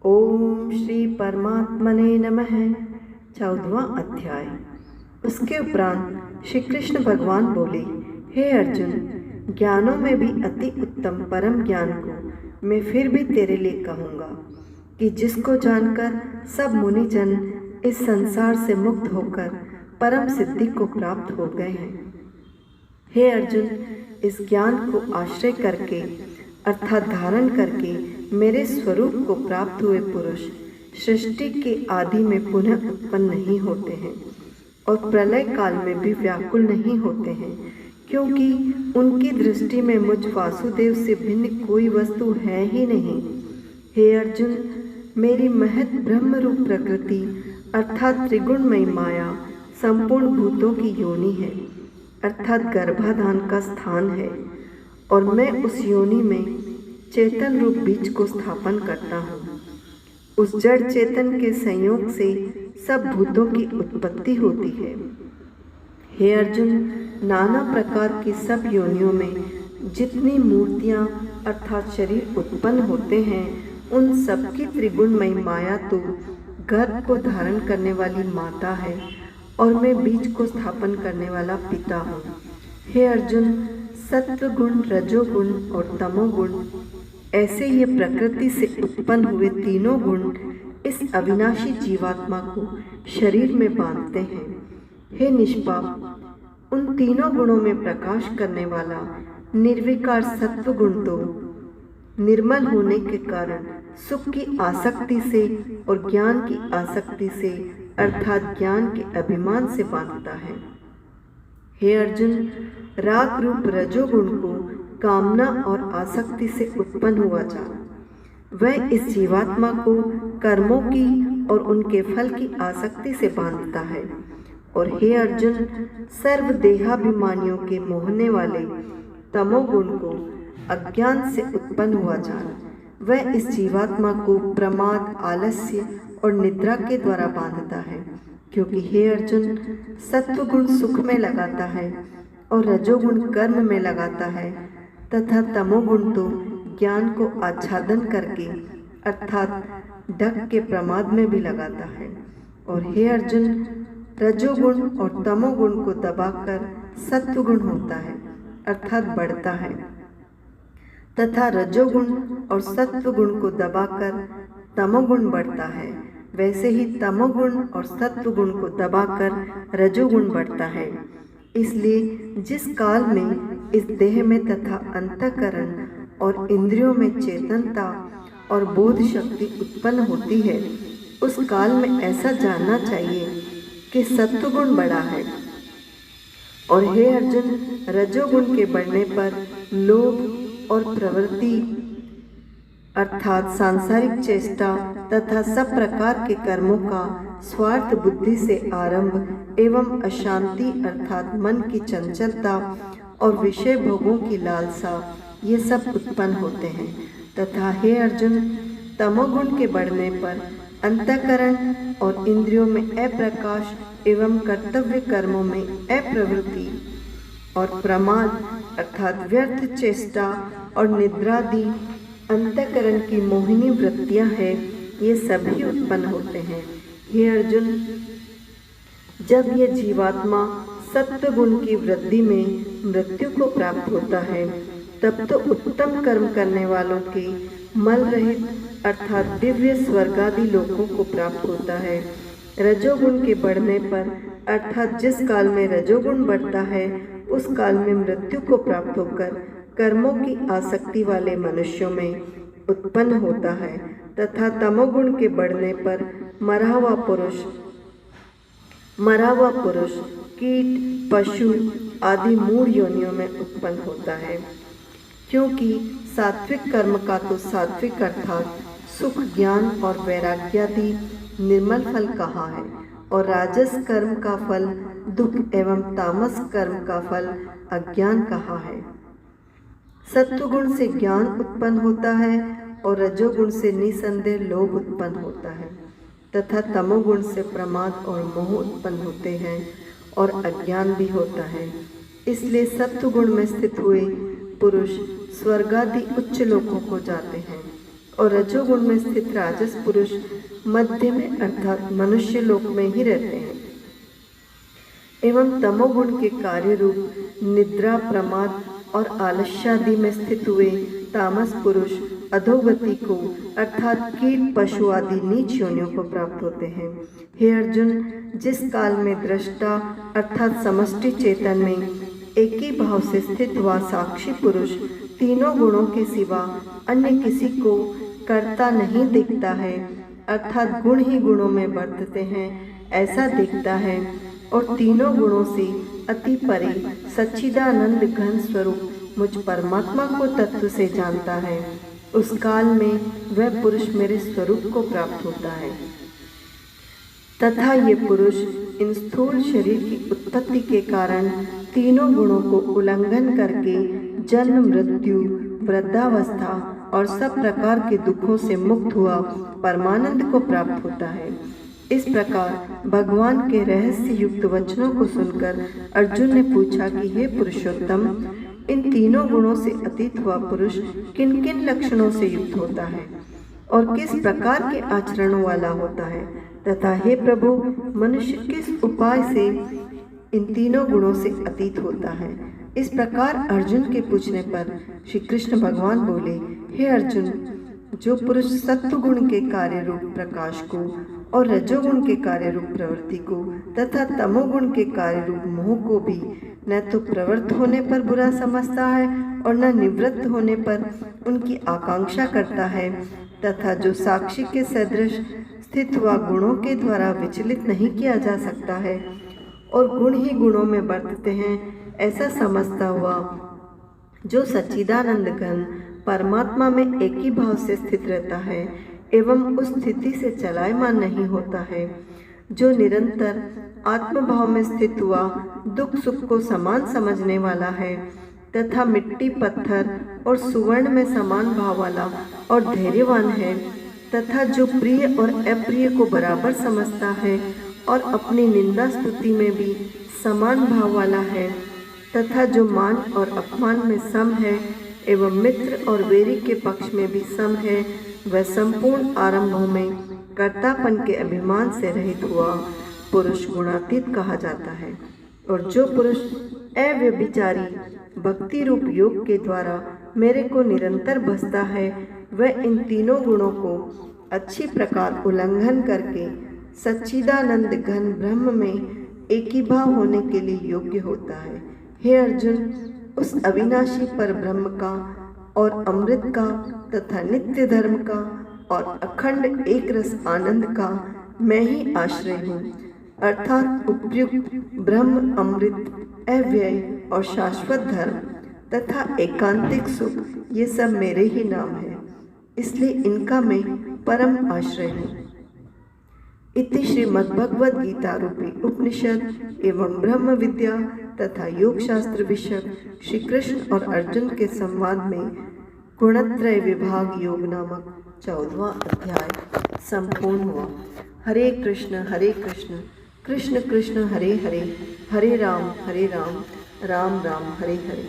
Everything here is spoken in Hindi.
ओम श्री परमात्मने नमः। 14वां अध्याय। उसके उपरांत श्री कृष्ण भगवान बोले, हे अर्जुन, ज्ञानों में भी अति उत्तम परम ज्ञान को मैं फिर भी तेरे लिए कहूँगा कि जिसको जानकर सब मुनिजन इस संसार से मुक्त होकर परम सिद्धि को प्राप्त हो गए हैं। हे अर्जुन, इस ज्ञान को आश्रय करके अर्थात धारण करके मेरे स्वरूप को प्राप्त हुए पुरुष सृष्टि के आदि में पुनः उत्पन्न नहीं होते हैं और प्रलय काल में भी व्याकुल नहीं होते हैं, क्योंकि उनकी दृष्टि में मुझ वासुदेव से भिन्न कोई वस्तु है ही नहीं। हे अर्जुन, मेरी महत ब्रह्म रूप प्रकृति अर्थात त्रिगुणमयी माया संपूर्ण भूतों की योनि है, अर्थात गर्भाधान का स्थान है, और मैं उस योनि में चेतन रूप बीज को स्थापन करता हूँ। उस जड़ चेतन के संयोग से सब भूतों की उत्पत्ति होती है। हे अर्जुन, नाना प्रकार की सब योनियों में जितनी मूर्तियाँ अर्थात शरीर उत्पन्न होते हैं, उन सबकी त्रिगुणमयी माया तो गर्भ को धारण करने वाली माता है और मैं बीज को स्थापन करने वाला पिता हूँ। हे अर्जुन, सत्व गुण, रजोगुण और तमोगुण, ऐसे ये प्रकृति से उत्पन्न हुए तीनों गुण इस अविनाशी जीवात्मा को शरीर में बांधते हैं। हे निष्पाप, उन तीनों गुणों में प्रकाश करने वाला निर्विकार सत्व गुण तो निर्मल होने के कारण सुख की आसक्ति से और ज्ञान की आसक्ति से अर्थात ज्ञान के अभिमान से बांधता है। हे अर्जुन, राग रूप रजोगुण को कामना और आसक्ति से उत्पन्न हुआ जान वह इस जीवात्मा को कर्मों की और उनके फल की आसक्ति से बांधता है। और हे अर्जुन, सर्व देहाभिमानियों के मोहने वाले तमोगुण को अज्ञान से उत्पन्न हुआ जान वह इस जीवात्मा को प्रमाद, आलस्य और निद्रा के द्वारा बांधता है। क्योंकि हे अर्जुन, सत्वगुण सुख में लगाता है और रजोगुण कर्म में लगाता है तथा तमोगुण तो ज्ञान को आच्छादन करके अर्थात ढक के प्रमाद में भी लगाता है। और हे अर्जुन, रजोगुण और तमोगुण को दबाकर सत्वगुण होता है अर्थात बढ़ता है तथा रजोगुण और सत्वगुण को दबाकर तमोगुण बढ़ता है। वैसे ही तमोगुण और सत्वगुण को दबाकर रजोगुण बढ़ता है। इसलिए जिस काल में इस देह में तथा अंतःकरण और इंद्रियों में चेतनता और बोध शक्ति उत्पन्न होती है, उस काल में ऐसा जानना चाहिए कि सत्वगुण बढ़ा है। और हे अर्जुन, रजोगुण के बढ़ने पर लोभ और प्रवृत्ति अर्थात सांसारिक चेष्टा तथा सब प्रकार के कर्मों का स्वार्थ बुद्धि से आरंभ एवं अशांति अर्थात मन की चंचलता और विषय भोगों की लालसा, ये सब उत्पन्न होते हैं। तथा हे अर्जुन, तमोगुण के बढ़ने पर अंतःकरण और इंद्रियों में अप्रकाश एवं कर्तव्य कर्मों में अप्रवृत्ति और प्रमाद अर्थात व्यर्थ चेष्टा और निद्रादि अंतःकरण की मोहिनी वृत्तियां हैं, ये सभी उत्पन्न होते हैं। हे अर्जुन, जब ये जीवात्मा सत्व गुण की वृद्धि में मृत्यु को प्राप्त होता है, तब तो उत्तम कर्म करने वालों के मल रहित अर्थात दिव्य स्वर्गादि लोकों को प्राप्त होता है। रजोगुण के बढ़ने पर अर्थात जिस काल में रजोगुण बढ़ता है, उस काल में मृत्यु को प्राप्त होकर कर्मों की आसक्ति वाले मनुष्यों में उत्पन्न होता है। तथा तमोगुण के बढ़ने पर मरा हुआ पुरुष कीट, पशु आदि मूढ़ योनियों में उत्पन्न होता है। क्योंकि सात्विक कर्म का तो सात्विक अर्थात सुख, ज्ञान और वैराग्यादि निर्मल फल कहा है, और राजस कर्म का फल दुख एवं तामस कर्म का फल अज्ञान कहा है। सत्वगुण से ज्ञान उत्पन्न होता है और रजोगुण से निसंदेह लोभ उत्पन्न होता है तथा तमोगुण से प्रमाद और मोह उत्पन्न होते हैं और अज्ञान भी होता है। इसलिए सत्वगुण में स्थित हुए पुरुष स्वर्गादि उच्च लोकों को जाते हैं और रजोगुण में स्थित राजस पुरुष मध्य में अर्थात मनुष्य लोक में ही रहते हैं। एवं तमोगुण के कार्य रूप निद्रा, प्रमाद और आलस्यादि में स्थित हुए तामस पुरुष अधोगति को अर्थात कीट, पशु आदि नीच योनियों को प्राप्त होते हैं। हे अर्जुन, जिस काल में दृष्टा अर्थात समष्टि चेतन में एक ही भाव से स्थित हुआ साक्षी पुरुष तीनों गुणों के सिवा अन्य किसी को करता नहीं दिखता है, अर्थात गुण ही गुणों में बरतते हैं ऐसा दिखता है, और तीनों गुणों से अति परे सच्चिदानंद घन स्वरूप मुझ परमात्मा को तत्व से जानता है, उस काल में वह पुरुष मेरे स्वरूप को प्राप्त होता है। तथा ये पुरुष इन स्थूल शरीर की उत्पत्ति के कारण तीनों गुणों को उल्लंघन करके जन्म, मृत्यु, वृद्धावस्था और सब प्रकार के दुखों से मुक्त हुआ परमानंद को प्राप्त होता है। इस प्रकार भगवान के रहस्य युक्त वचनों को सुनकर अर्जुन ने पूछा कि हे पुरुषोत्तम, इन तीनों गुणों से अतीत हुआ पुरुष किन किन लक्षणों से युक्त होता है और किस प्रकार के आचरणों वाला होता है, तथा हे प्रभु, मनुष्य किस उपाय से इन तीनों गुणों से अतीत होता है। इस प्रकार अर्जुन के पूछने पर श्री कृष्ण भगवान बोले, हे अर्जुन, जो पुरुष सत्व गुण के कार्य रूप प्रकाश को और रजोगुण के कार्य रूप प्रवृत्ति को तथा तमोगुण के कार्य रूप मोह को भी न तो प्रवृत्त होने पर बुरा समझता है और न निवृत्त होने पर उनकी आकांक्षा करता है, तथा जो साक्षी के सदृश स्थित हुआ गुणों के द्वारा विचलित नहीं किया जा सकता है और गुण ही गुणों में बरतते हैं ऐसा समझता हुआ, जो सच्चिदानंद घन परमात्मा में एक ही भाव से स्थित रहता है एवं उस स्थिति से चलायमान नहीं होता है, जो निरंतर आत्मभाव में स्थित हुआ दुख सुख को समान समझने वाला है तथा मिट्टी, पत्थर और सुवर्ण में समान भाव वाला और धैर्यवान है, तथा जो प्रिय और अप्रिय को बराबर समझता है और अपनी निंदा स्तुति में भी समान भाव वाला है, तथा जो मान और अपमान में सम है एवं मित्र और वेरी के पक्ष में भी सम है, वह संपूर्ण आरंभों में कर्तापन के अभिमान से रहित हुआ पुरुष गुणातीत कहा जाता है। और जो पुरुष अव्यभिचारी भक्ति रूप योग के द्वारा मेरे को निरंतर भजता है, वह इन तीनों गुणों को अच्छी प्रकार उल्लंघन करके सच्चिदानंद घन ब्रह्म में एक ही भाव होने के लिए योग्य होता है। हे अर्जुन, उस अविनाशी पर ब्रह्म का और अमृत का तथा नित्य धर्म का और अखंड एक रस आनंद का मैं ही आश्रय हूँ, अर्थात उपयुक्त ब्रह्म, अमृत, अव्यय और शाश्वत धर्म तथा एकांतिक सुख, ये सब मेरे ही नाम है, इसलिए इनका मैं परम आश्रय हूँ। इति श्रीमद्भगवद गीता रूपी उपनिषद एवं ब्रह्म विद्या तथा योग शास्त्र विषय श्री कृष्ण और अर्जुन के संवाद में गुणत्रय विभाग योग नामक 14वां अध्याय संपूर्ण हुआ। हरे कृष्ण कृष्ण कृष्ण हरे हरे, हरे राम राम राम हरे हरे।